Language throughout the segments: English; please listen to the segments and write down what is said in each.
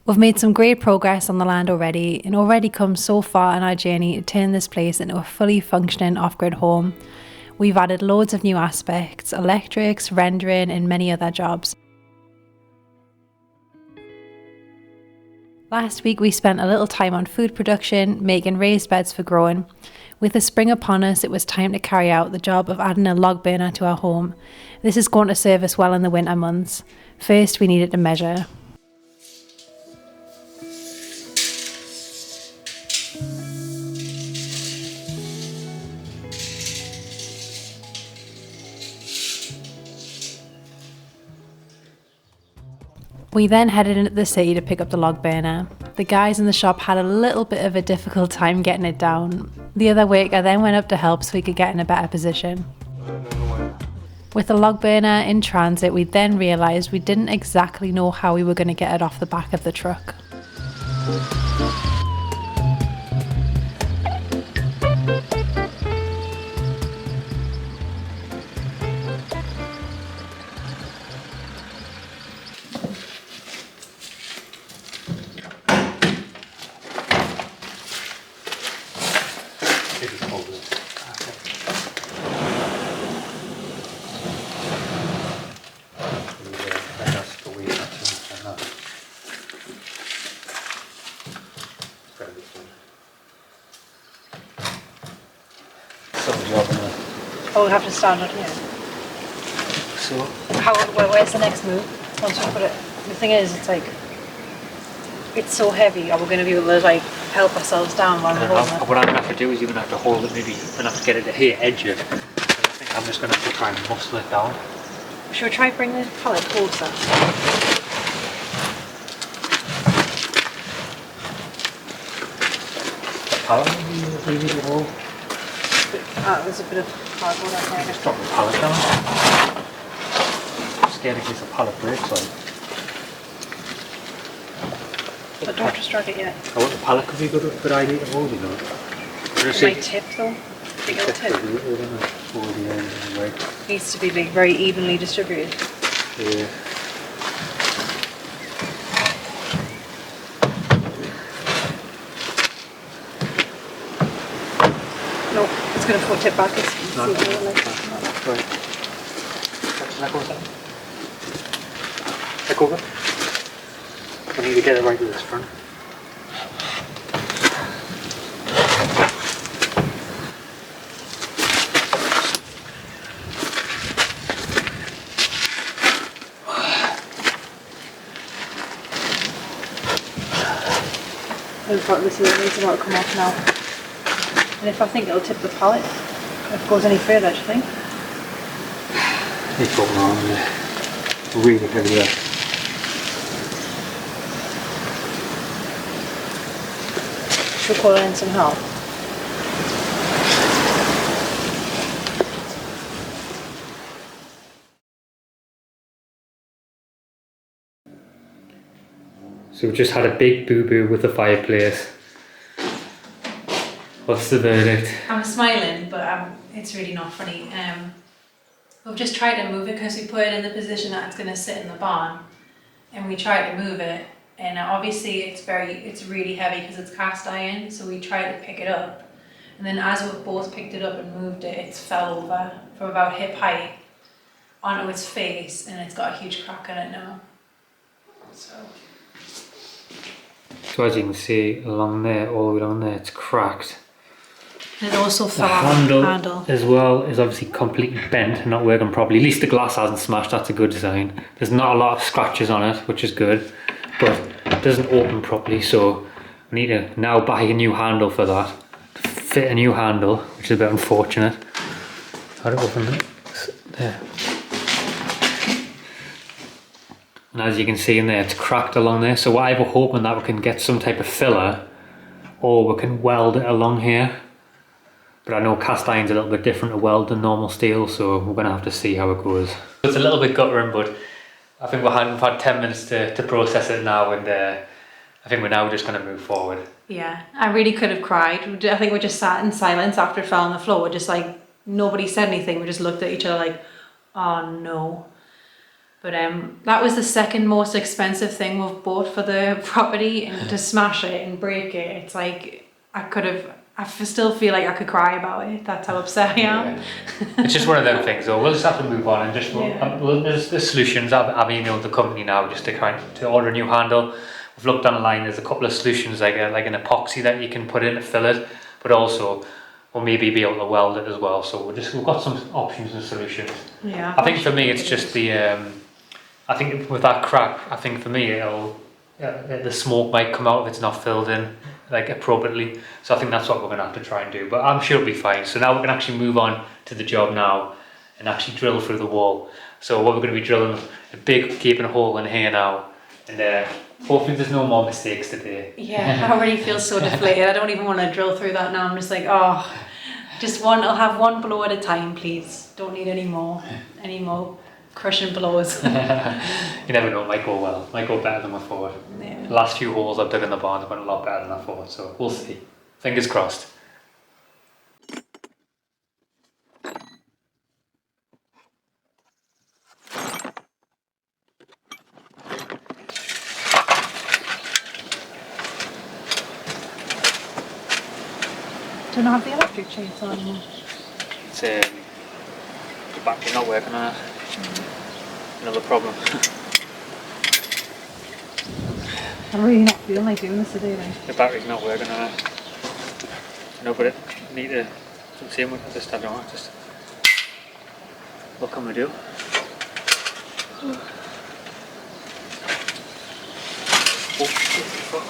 We've made some great progress on the land already and already come so far in our journey to turn this place into a fully functioning off-grid home. We've added loads of new aspects, electrics, rendering and many other jobs. Last week we spent a little time on food production, making raised beds for growing. With the spring upon us, it was time to carry out the job of adding a log burner to our home. This is going to serve us well in the winter months. First we needed to measure. We then headed into the city to pick up the log burner. The guys in the shop had a little bit of a difficult time getting it down. The other worker then went up to help so we could get in a better position. With the log burner in transit, we then realised we didn't exactly know how we were going to get it off the back of the truck. Oh, we'll have to stand on here. So? Where's the next move? Once we put it, the thing is, it's so heavy. Are we going to be able to like help ourselves down while we're holding it? What I'm going to have to do is you're going to have to hold it maybe enough to get it to here, edge it. I think I'm just going to have to try and muscle it down. Should we try bring the pallet closer? The pallet maybe leave it all. There's a bit of cardboard out there. Just drop the pallet down. I'm scared in case the pallet breaks like. But don't just drag it yet. I want the pallet could be a good idea to hold, you know. It might tip though. Big old tip. Needs to be like very evenly distributed. Yeah. No, it's going to tip back. It's No. right. Let go. Let go. I need to get it right to this front. This is about to come off now. And if I think it'll tip the pallet, if it goes any further, do you think? It's going on, really heavy there. Should we call in some help? So we've just had a big boo-boo with the fireplace. What's the verdict? I'm smiling, but it's really not funny. We've just tried to move it because we put it in the position that it's going to sit in the barn, and we tried to move it, and obviously it's really heavy because it's cast iron. So we tried to pick it up, and then as we've both picked it up and moved it, it's fell over from about hip height onto its face, and it's got a huge crack in it now. So as you can see along there, all the way down there, it's cracked. And it also fell the off. handle as well is obviously completely bent and not working properly. At least the glass hasn't smashed, that's a good sign. There's not a lot of scratches on it, which is good, but it doesn't open properly, so I need to now buy a new handle for that. Fit a new handle, which is a bit unfortunate. How do I open it? There. And as you can see in there, it's cracked along there, so I'm hoping that we can get some type of filler or we can weld it along here. But I know cast iron's a little bit different to weld than normal steel, so we're going to have to see how it goes. It's a little bit guttering, but I think we've had 10 minutes to process it now, and I think we're now just going to move forward. Yeah, I really could have cried. I think we just sat in silence after it fell on the floor. We're just like, nobody said anything. We just looked at each other like, oh no. But that was the second most expensive thing we've bought for the property, and to smash it and break it, it's like still feel like I could cry about it. That's how upset I am. It's just one of them things though. We'll just have to move on and just, there's solutions. I've emailed the company now just to order a new handle. We've looked online, there's a couple of solutions like an epoxy that you can put in to fill it, but also we'll maybe be able to weld it as well. So we've got some options and solutions. Yeah. I think for me it's just I think with that crack, I think for me the smoke might come out if it's not filled in like appropriately. So I think that's what we're going to have to try and do. But I'm sure it'll be fine. So now we can actually move on to the job now and actually drill through the wall. So what we're going to be drilling a big gaping hole in here now, and hopefully there's no more mistakes today. Yeah, I already feel so deflated. I don't even want to drill through that now. I'm just like, oh, I'll have one blow at a time, please. Don't need any more crushing blows. You never know, it might go well. Might go better than I thought. Yeah. The last few holes I've dug in the barn have gone a lot better than I thought, so we'll see. Fingers crossed. Do not have the electric chainsaw anymore. It's the battery's not working on it. Another problem. I'm really not feeling like doing this today then. The battery's not working on it. No, but it need to. I'm saying with this stuff, just what can we do? Oh shit! Fuck.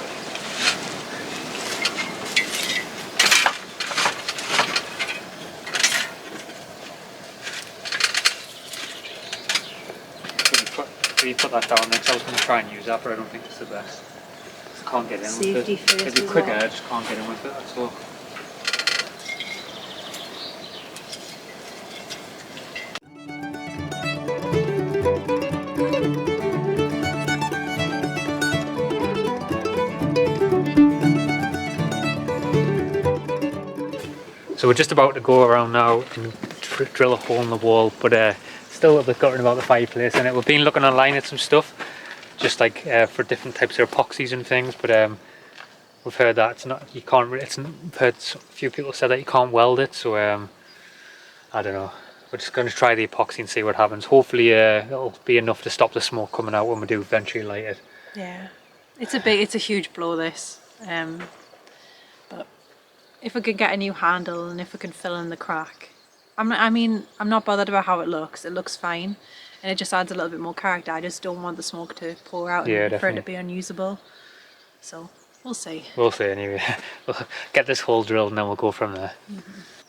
You put that down next. I was going to try and use that, but I don't think it's the best. I can't get in with it. It'd be quicker, I just can't get in with it, that's all. So we're just about to go around now and drill a hole in the wall, but still a little bit gutted about the fireplace in it. We've been looking online at some stuff, just like for different types of epoxies and things, but we've heard that it's not, you can't, I've heard a few people say that you can't weld it, so I don't know. We're just going to try the epoxy and see what happens. Hopefully it'll be enough to stop the smoke coming out when we do eventually light it. Yeah, it's a huge blow this, but if we can get a new handle and if we can fill in the crack, I'm not bothered about how it looks fine, and it just adds a little bit more character. I just don't want the smoke to pour out and for it to be unusable, so we'll see. We'll see anyway. We'll get this hole drilled and then we'll go from there.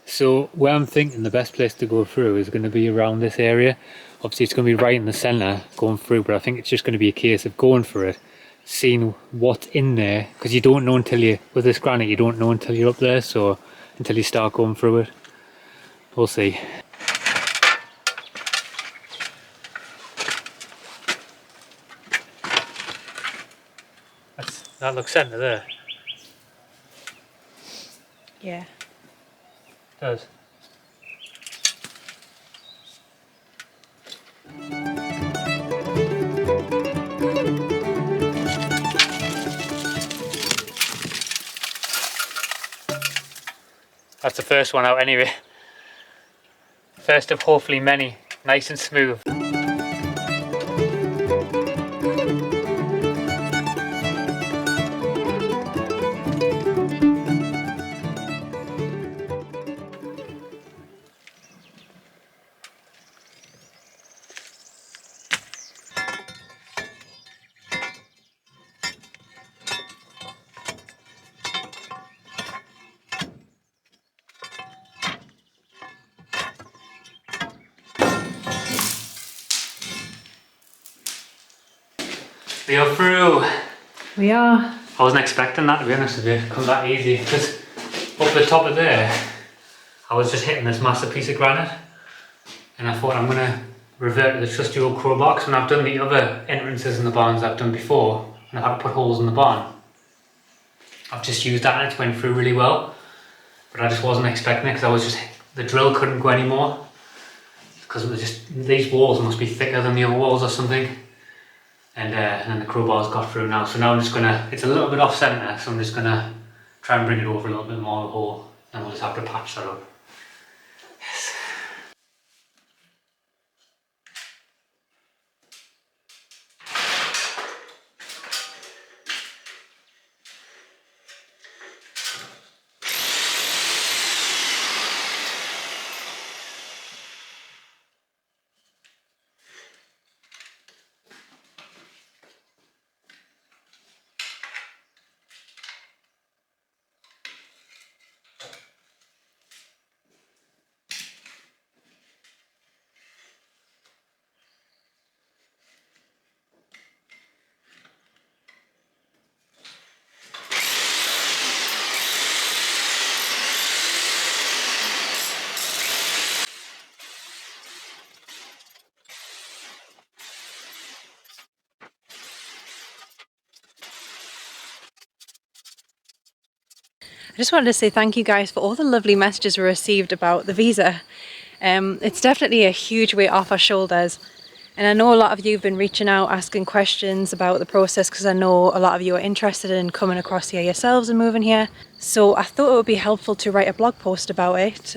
So where I'm thinking the best place to go through is going to be around this area. Obviously it's going to be right in the centre going through, but I think it's just going to be a case of going for it, seeing what's in there, because you don't know until with this granite, you don't know until you're up there, so until you start going through it. We'll see. That looks centre there. Yeah. It does. That's the first one out anyway. First of hopefully many, nice and smooth. We are through. We are. I wasn't expecting that, to be honest with you, to come that easy, because up the top of there I was just hitting this massive piece of granite and I thought I'm going to revert to the trusty old crowbar, because when I've done the other entrances in the barns I've done before and I've had to put holes in the barn, I've just used that and it went through really well, but I just wasn't expecting it because the drill couldn't go anymore. because it was just, these walls must be thicker than the other walls or something. And then the crowbars got through now. So now I'm just gonna, it's a little bit off centre, so I'm just gonna try and bring it over a little bit more the hole, and we'll just have to patch that up. Yes. I just wanted to say thank you guys for all the lovely messages we received about the visa. It's definitely a huge weight off our shoulders. And I know a lot of you have been reaching out, asking questions about the process, because I know a lot of you are interested in coming across here yourselves and moving here. So I thought it would be helpful to write a blog post about it.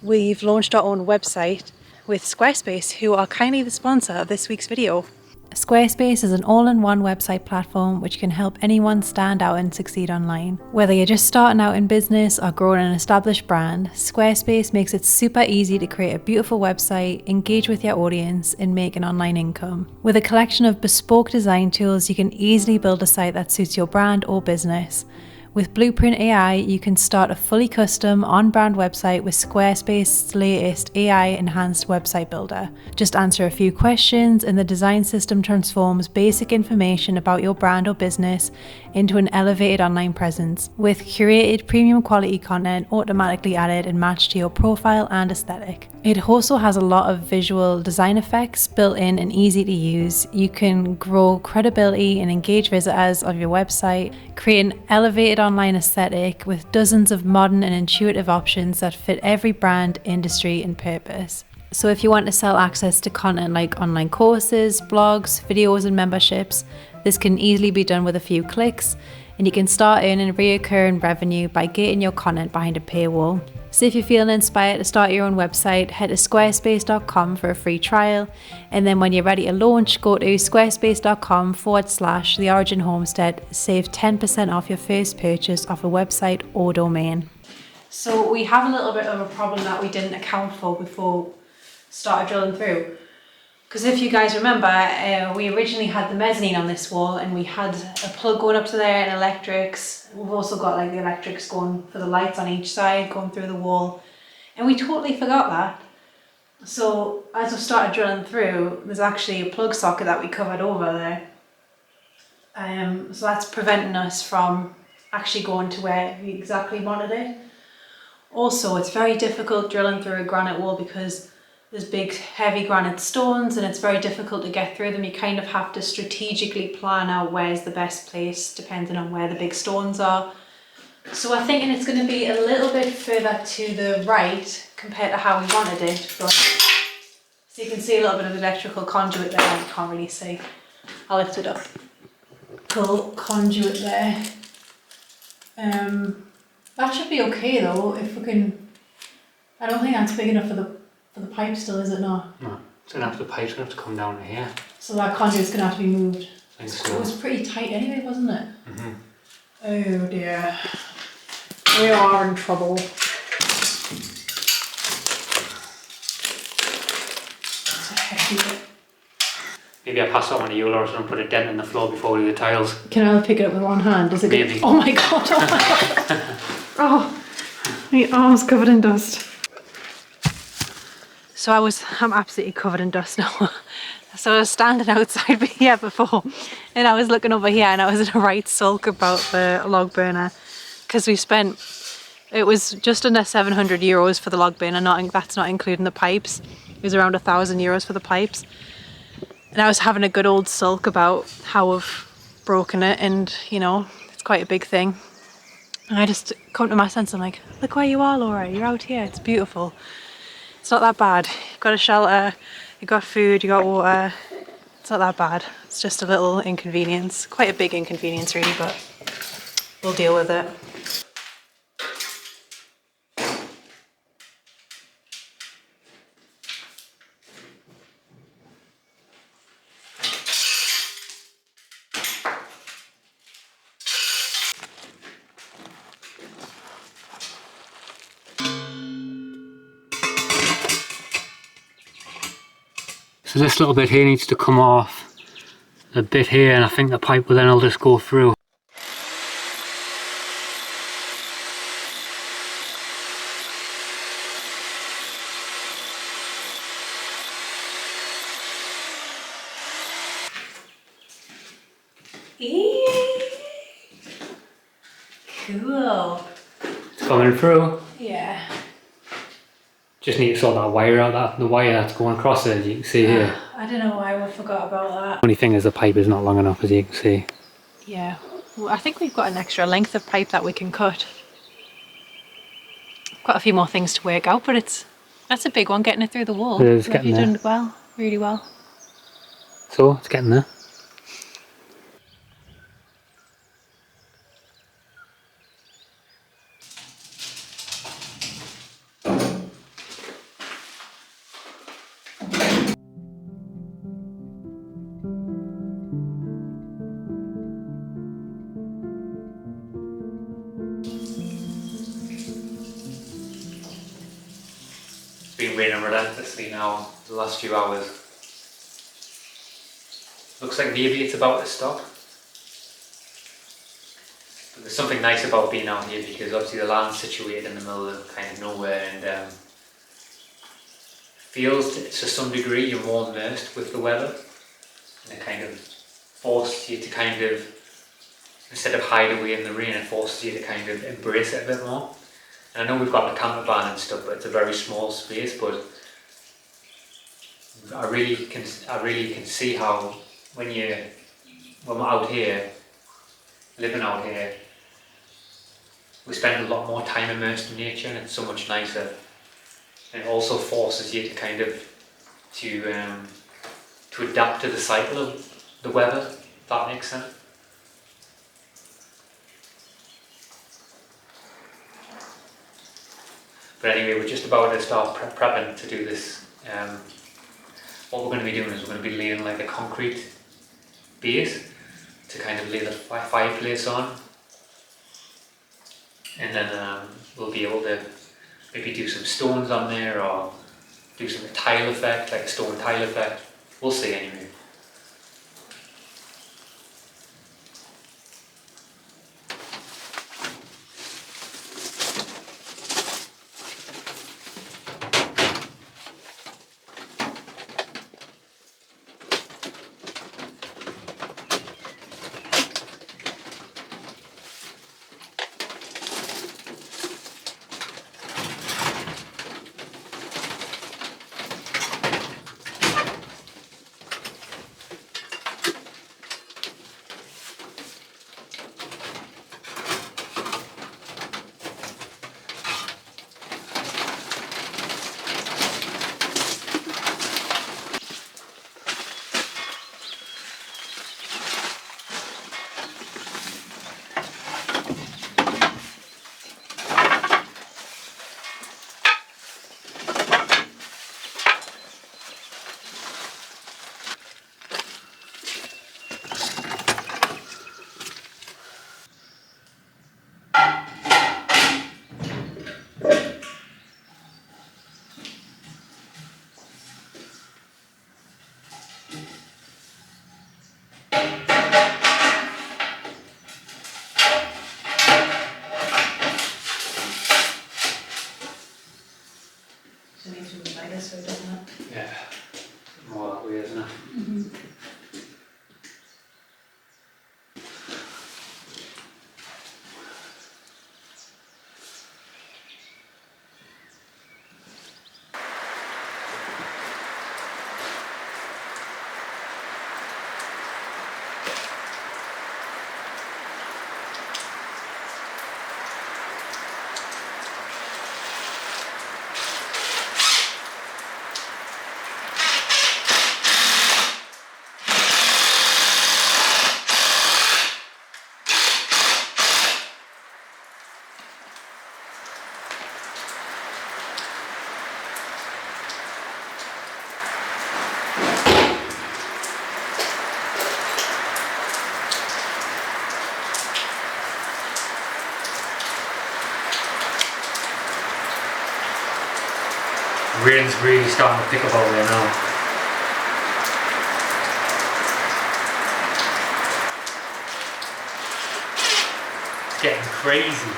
We've launched our own website with Squarespace, who are kindly the sponsor of this week's video. Squarespace is an all-in-one website platform which can help anyone stand out and succeed online. Whether you're just starting out in business or growing an established brand, Squarespace makes it super easy to create a beautiful website, engage with your audience, and make an online income. With a collection of bespoke design tools, you can easily build a site that suits your brand or business. With Blueprint AI, you can start a fully custom on-brand website with Squarespace's latest AI-enhanced website builder. Just answer a few questions and the design system transforms basic information about your brand or business into an elevated online presence, with curated premium quality content automatically added and matched to your profile and aesthetic. It also has a lot of visual design effects built in and easy to use. You can grow credibility and engage visitors on your website, create an elevated online aesthetic with dozens of modern and intuitive options that fit every brand, industry, and purpose. So if you want to sell access to content like online courses, blogs, videos, and memberships, this can easily be done with a few clicks, and you can start earning recurring revenue by getting your content behind a paywall. So if you're feeling inspired to start your own website, head to squarespace.com for a free trial. And then when you're ready to launch, go to squarespace.com/theoriginhomestead, save 10% off your first purchase of a website or domain. So we have a little bit of a problem that we didn't account for before started drilling through. Because if you guys remember, we originally had the mezzanine on this wall and we had a plug going up to there and electrics. We've also got like the electrics going for the lights on each side going through the wall. And we totally forgot that. So as we started drilling through, there's actually a plug socket that we covered over there. So that's preventing us from actually going to where we exactly wanted it. Also, it's very difficult drilling through a granite wall because there's big heavy granite stones and it's very difficult to get through them. You kind of have to strategically plan out where's the best place depending on where the big stones are. So I'm thinking it's going to be a little bit further to the right compared to how we wanted it. But, so you can see a little bit of electrical conduit there. I can't really see. I'll lift it up. Cool conduit there. That should be okay though if we can. I don't think that's big enough for the pipe still, is it not? No, it's gonna have the pipe's gonna have to come down to here. So that conduit's gonna have to be moved. I think so. It was pretty tight anyway, wasn't it? Mm-hmm. Oh dear. We are in trouble. That's a heavy bit. Maybe I pass that one to you, Laura, and put a dent in the floor before we do the tiles. Can I pick it up with one hand? Is it Maybe. good? Oh my god, oh my god. Oh, my arm's covered in dust. So I'm absolutely covered in dust now. So I was standing outside here before and I was looking over here and I was in a right sulk about the log burner because it was just under €700 for the log burner, that's not including the pipes. It was around €1,000 for the pipes. And I was having a good old sulk about how I've broken it and, you know, it's quite a big thing. And I just come to my sense, I'm like, look where you are, Laura, you're out here, it's beautiful. It's not that bad. You've got a shelter, you've got food, you've got water. It's not that bad. It's just a little inconvenience. Quite a big inconvenience really, but we'll deal with it. So this little bit here needs to come off a bit here, and I think the pipe will then will just go through. Cool. It's coming through. Yeah. Just need to sort that wire out, the wire that's going across it, as you can see here. I don't know why we forgot about that. Only thing is the pipe is not long enough, as you can see. Yeah. Well, I think we've got an extra length of pipe that we can cut. Got a few more things to work out, but that's a big one, getting it through the wall. It is getting there. You've done well, really well. So, it's getting there. It's been raining relentlessly now the last few hours. Looks like maybe it's about to stop. But there's something nice about being out here because obviously the land's situated in the middle of kind of nowhere, and feels to some degree you're more immersed with the weather, and it kind of forces you to kind of, instead of hide away in the rain, it forces you to kind of embrace it a bit more. And I know we've got the camper van and stuff, but it's a very small space. But I really can see how when we're out here, living out here, we spend a lot more time immersed in nature, and it's so much nicer. And it also forces you to kind of to adapt to the cycle of the weather, if that makes sense. But anyway, we're just about to start prepping to do this. What we're going to be doing is we're going to be laying like a concrete base to kind of lay the fireplace on, and then we'll be able to maybe do some stones on there or do some tile effect, like a stone tile effect. We'll see anyway. rain's really starting to pick up out there now. It's getting crazy.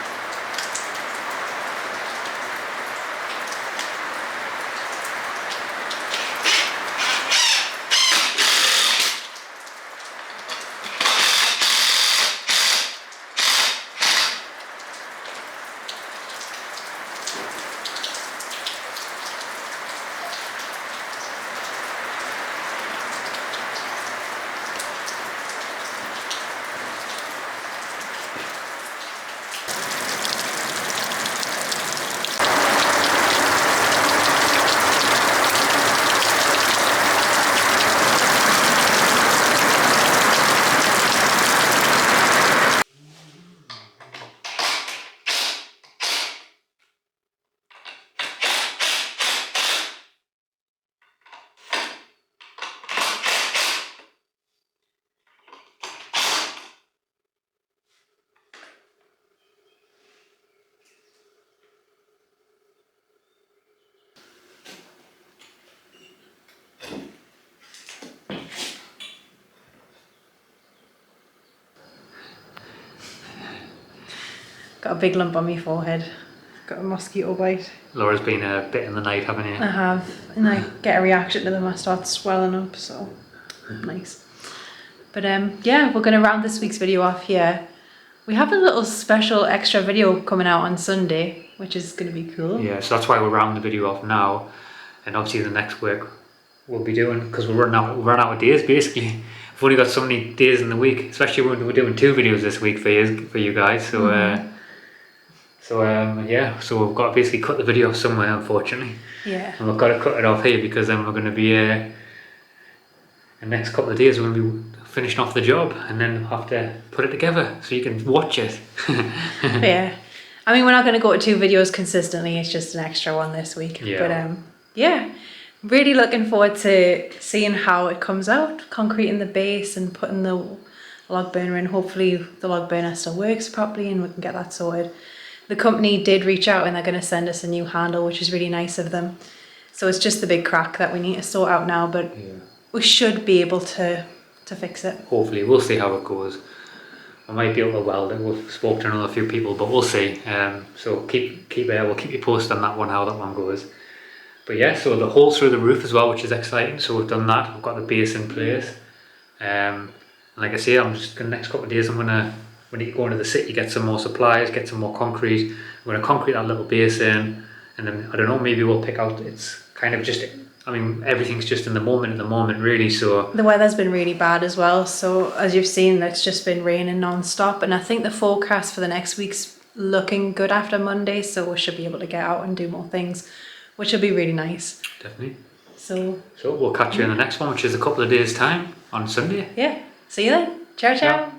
Got a big lump on my forehead. Got a mosquito bite. Laura's been a bit in the night, haven't you? I have, and I get a reaction to them. I start swelling up, so nice. But yeah, we're gonna round this week's video off here. We have a little special extra video coming out on Sunday, which is gonna be cool. Yeah, so that's why we're rounding the video off now, and obviously the next week we'll be doing, because we're running out of days basically. We've only got so many days in the week, especially when we're doing 2 videos this week for you guys. So yeah, so we've got to basically cut the video off somewhere, unfortunately. Yeah. And we've got to cut it off here because then we're going to be the next couple of days we're going to be finishing off the job, and then we'll have to put it together so you can watch it. Yeah. I mean, we're not going to go to 2 videos consistently. It's just an extra one this week. Yeah. But yeah, really looking forward to seeing how it comes out, concreting the base and putting the log burner in. Hopefully the log burner still works properly and we can get that sorted. The company did reach out and they're going to send us a new handle, which is really nice of them. So it's just the big crack that we need to sort out now, but we should be able to fix it. Hopefully, we'll see how it goes. I might be able to weld it. We've spoken to another few people, but we'll see. So we'll keep you posted on that one, how that one goes. But yeah, so the holes through the roof as well, which is exciting. So we've done that. We've got the base in place. And like I say, I'm just the next couple of days we need to go into the city, get some more supplies, get some more concrete. We're going to concrete that little base in, and then I don't know, maybe we'll pick out. It's kind of just, I mean, everything's just in the moment at the moment, really. So the weather's been really bad as well. So as you've seen, it's just been raining non-stop, and I think the forecast for the next week's looking good after Monday. So we should be able to get out and do more things, which will be really nice. Definitely. So we'll catch you in the next one, which is a couple of days' time on Sunday. Yeah. See you then. Ciao, ciao.